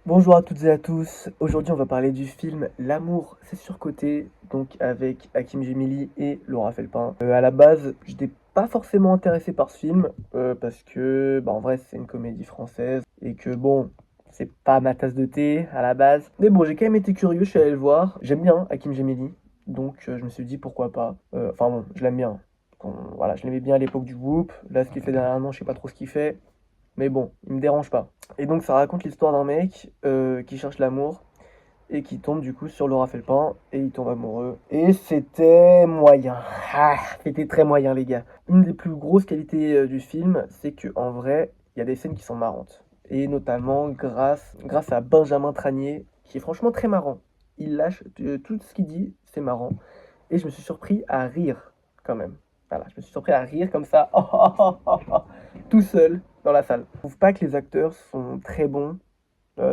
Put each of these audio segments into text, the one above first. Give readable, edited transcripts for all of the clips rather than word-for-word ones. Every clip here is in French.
Bonjour à toutes et à tous. Aujourd'hui, on va parler du film L'amour, c'est surcoté, donc avec Hakim Gemili et Laura Felpin. À la base, je n'étais pas forcément intéressé par ce film parce que, en vrai, c'est une comédie française et que bon, c'est pas ma tasse de thé à la base. Mais bon, j'ai quand même été curieux, je suis allé le voir. J'aime bien Hakim Gemili, donc je me suis dit pourquoi pas. Enfin bon, je l'aime bien. Voilà, je l'aimais bien à l'époque du Whoop. Là, ce qu'il fait dernièrement, je sais pas trop ce qu'il fait. Mais bon, il me dérange pas. Et donc ça raconte l'histoire d'un mec qui cherche l'amour et qui tombe du coup sur Laura Felpin et il tombe amoureux. Et c'était moyen. Ah, c'était très moyen les gars. Une des plus grosses qualités du film, c'est que en vrai, il y a des scènes qui sont marrantes. Et notamment grâce à Benjamin Tranier, qui est franchement très marrant. Il lâche tout ce qu'il dit, c'est marrant. Et je me suis surpris à rire quand même. Voilà, je me suis surpris à rire comme ça, tout seul dans la salle. Je trouve pas que les acteurs sont très bons.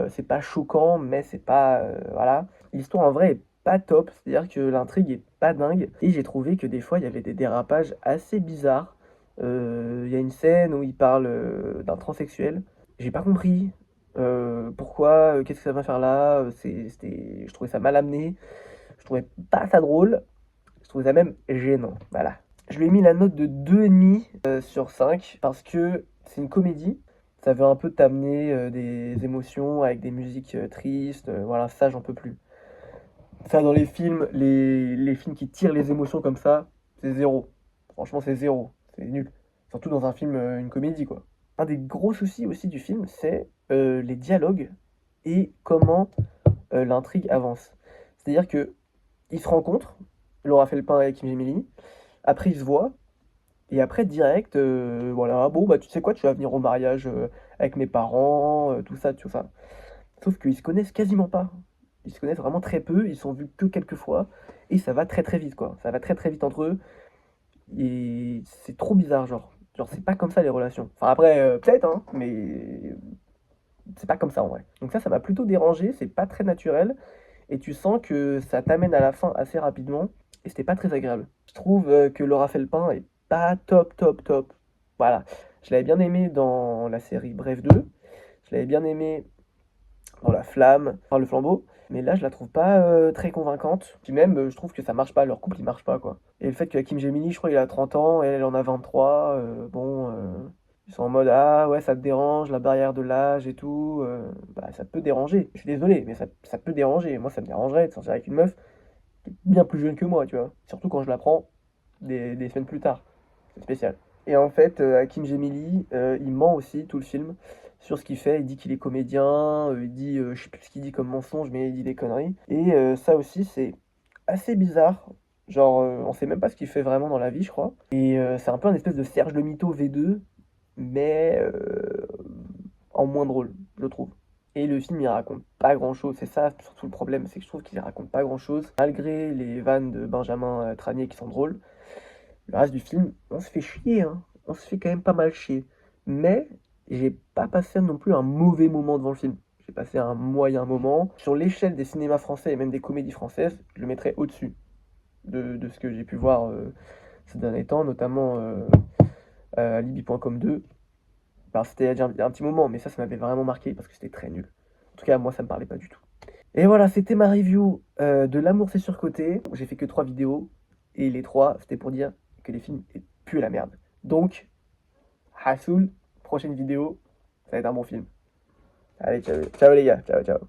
C'est pas choquant, mais c'est pas voilà. L'histoire en vrai est pas top, c'est-à-dire que l'intrigue est pas dingue. Et j'ai trouvé que des fois il y avait des dérapages assez bizarres. Il y a une scène où il parle d'un transsexuel. J'ai pas compris pourquoi, qu'est-ce que ça va faire là. Je trouvais ça mal amené. Je trouvais pas ça drôle. Je trouve ça même gênant. Voilà. Je lui ai mis la note de 2,5 sur 5 parce que c'est une comédie. Ça veut un peu t'amener des émotions avec des musiques tristes. Voilà, ça, j'en peux plus. Ça, dans les films, les films qui tirent les émotions comme ça, c'est zéro. Franchement, c'est zéro. C'est nul. Surtout dans un film, une comédie, quoi. Un des gros soucis aussi du film, c'est les dialogues et comment l'intrigue avance. C'est-à-dire que ils se rencontrent, Laura Felpin et Kim Gemili. Après, ils se voient. Et après, direct, voilà, bon, bah, tu sais quoi, tu vas venir au mariage avec mes parents, tout ça, tout ça. Sauf qu'ils se connaissent quasiment pas. Ils se connaissent vraiment très peu, ils se sont vus que quelques fois. Et ça va très très vite, quoi. Ça va très très vite entre eux. Et c'est trop bizarre, genre. Genre, c'est pas comme ça les relations. Enfin, après, peut-être, hein, mais c'est pas comme ça en vrai. Donc ça m'a plutôt dérangé, c'est pas très naturel. Et tu sens que ça t'amène à la fin assez rapidement. Et c'était pas très agréable. Je trouve que Laura Felpin est pas top, top, top. Voilà. Je l'avais bien aimé dans la série Bref 2. Je l'avais bien aimé dans La Flamme, enfin Le Flambeau. Mais là, je la trouve pas très convaincante. Puis même, je trouve que ça marche pas. Leur couple, il marche pas, quoi. Et le fait que Kim Gemini, je crois, il a 30 ans, elle en a 23. Bon, ils sont en mode, ah ouais, ça te dérange, la barrière de l'âge et tout. Bah, ça peut déranger. Je suis désolé, mais ça peut déranger. Moi, ça me dérangerait de sortir avec une meuf qui est bien plus jeune que moi, tu vois. Surtout quand je la prends des semaines plus tard. C'est spécial. Et en fait, Hakim Gemili, il ment aussi tout le film sur ce qu'il fait. Il dit qu'il est comédien, il dit, je sais plus ce qu'il dit comme mensonge, mais il dit des conneries. Et ça aussi, c'est assez bizarre. Genre, on sait même pas ce qu'il fait vraiment dans la vie, je crois. Et c'est un peu un espèce de Serge le Mito V2, mais en moins drôle, je trouve. Et le film, il raconte pas grand-chose. C'est ça, surtout le problème, c'est que je trouve qu'il raconte pas grand-chose. Malgré les vannes de Benjamin Tranier qui sont drôles, le reste du film, on se fait chier, hein. On se fait quand même pas mal chier. Mais j'ai pas passé non plus un mauvais moment devant le film. J'ai passé un moyen moment. Sur l'échelle des cinémas français et même des comédies françaises, je le mettrais au-dessus de ce que j'ai pu voir ces derniers temps, notamment Libby.com 2. Alors, c'était il y a un petit moment, mais ça m'avait vraiment marqué parce que c'était très nul. En tout cas, moi, ça me parlait pas du tout. Et voilà, c'était ma review de L'amour c'est surcoté. J'ai fait que 3 vidéos, et les 3, c'était pour dire que les films puent la merde. Donc, Hassoul, prochaine vidéo, ça va être un bon film. Allez, ciao, ciao les gars, ciao, ciao.